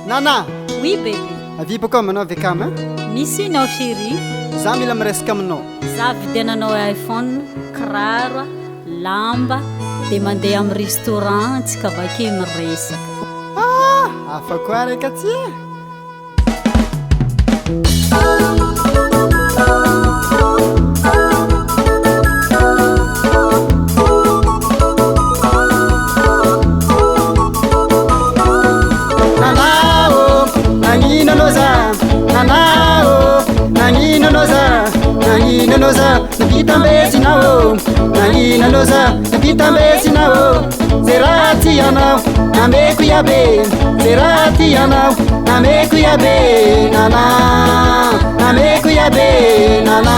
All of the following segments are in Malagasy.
Nana. Oui bébé. Avy baka aminao avy akamy a? Misy inao chéri? Za mila miresaka aminao. Za vidiananao iPhone, kiraro, lamba, dia mandeha amin'ny restaurant tsika avake miresaka. Afako araka tsy e. Naninoza napitambesinao naninoza napitambesinao zerati yanao nameko yabe zerati yanao nameko yabe nana nameko yabe nana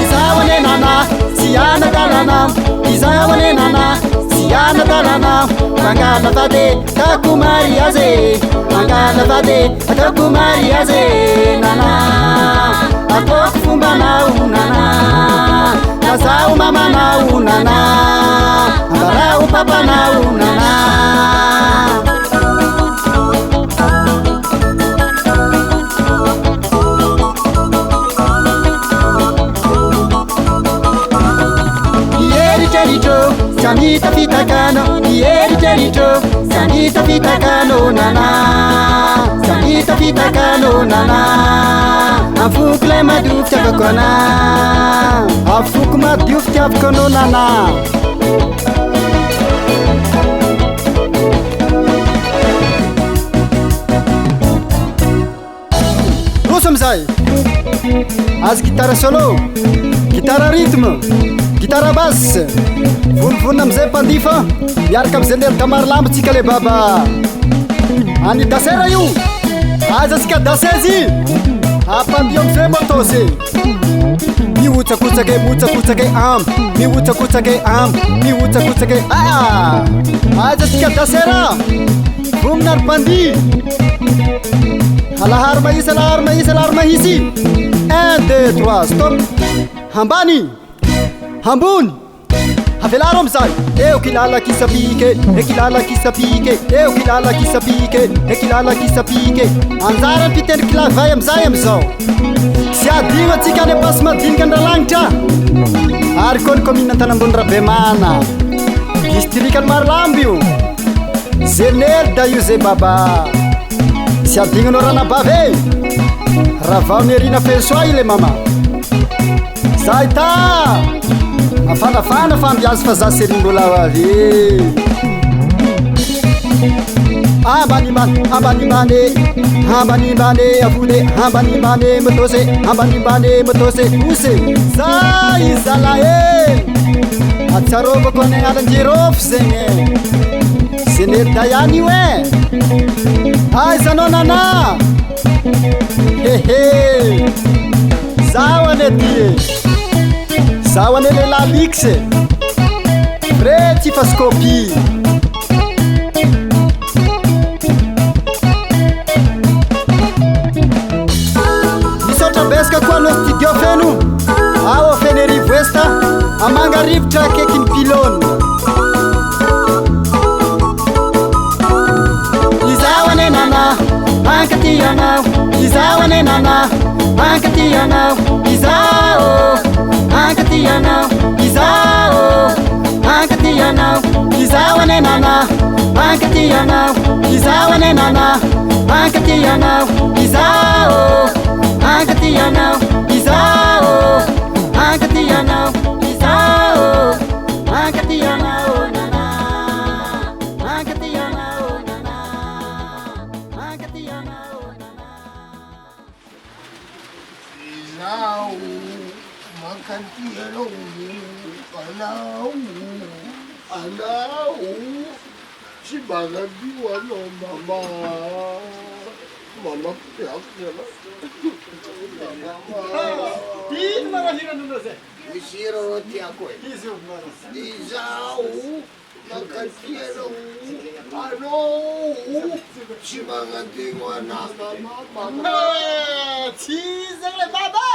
izawane nana siana dalana izawane nana siana dalana mangala vade takumariaze mangala vade takumariaze nana atoko fomba nao nana nazao mama nao nana ambarao papa nao nana Sanita fitakano, yeritericho. Sanita fitakano nana, sanita fitakano nana. Afuku le madufti avakona, afuku madufti avakono nana. Rosamzay, az gitara solo, gitara rythme, gitara basse. Vonivonina amizay mpandifa miaraka amizay le kamary lambatsika le baba any dasera io aza sika dasezy ampandio amizay motose miotsakotsake motsakotsake am miotsakotsake am miotsakotsake aza sika dasera vominary mpandi alahary mahitsy alahary mahitsy alahary mahitsy 1 2 3 stop hambany hambony Avelaro amizay, eu kilala kisapike, kilala kisapike, eu kilala kisapike, kilala kisapike. Anjara piteny kilavay amizay amizao. Sy adigno atsika any pasy madinika andralanitra. Ary koa ny commune Antanambony Rabemana. District ny Marilamby io. Zenel da io zay baba. Sy adigno anao ranabave. Ravao nierina fesoa ile mama. Zay ta. Afanafana fambiazy fa za serimbola avy ambanimbane ambanimbane ambanimbane avole ambanimbane motose ambanimbane motose ose zay zala e atsarovako any agnalanjerofo zegny zenery dayany io e aizanao nana hehe zao anety e Zao ane le lalix Vrai tifascopie Misotra beska koa no studio feno Ao fene rivo esta Amanga rivotra keky ny pilone Izao ane nana Ankati anao Izao ane nana Ankati anao Izao Ankati anao Izao Ankati anao Izao ane nana Ankati anao Izao ane nana Ankati anao Izao Ankati anao Izao Ankati anao Izao Ankati anao nana Ankati anao nana Ankati anao nana Izao Makantiano, anao, si bagadiwa no mama piakela. Ino marahira no Zé? Isiro tiako. Izao Makantiano, ano, si bagadiwa na mama. Teaser le baba.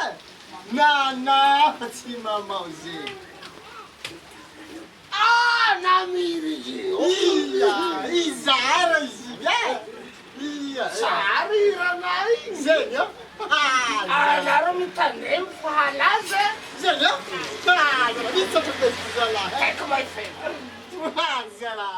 Nana tsy mamao zay. Namiry izy io. Izara izy Sary ranay. Zay io. Zaro mitandremo fahalaza. Zay io. Zara, vitsy ato bezala. Haiko mai fe. Zara.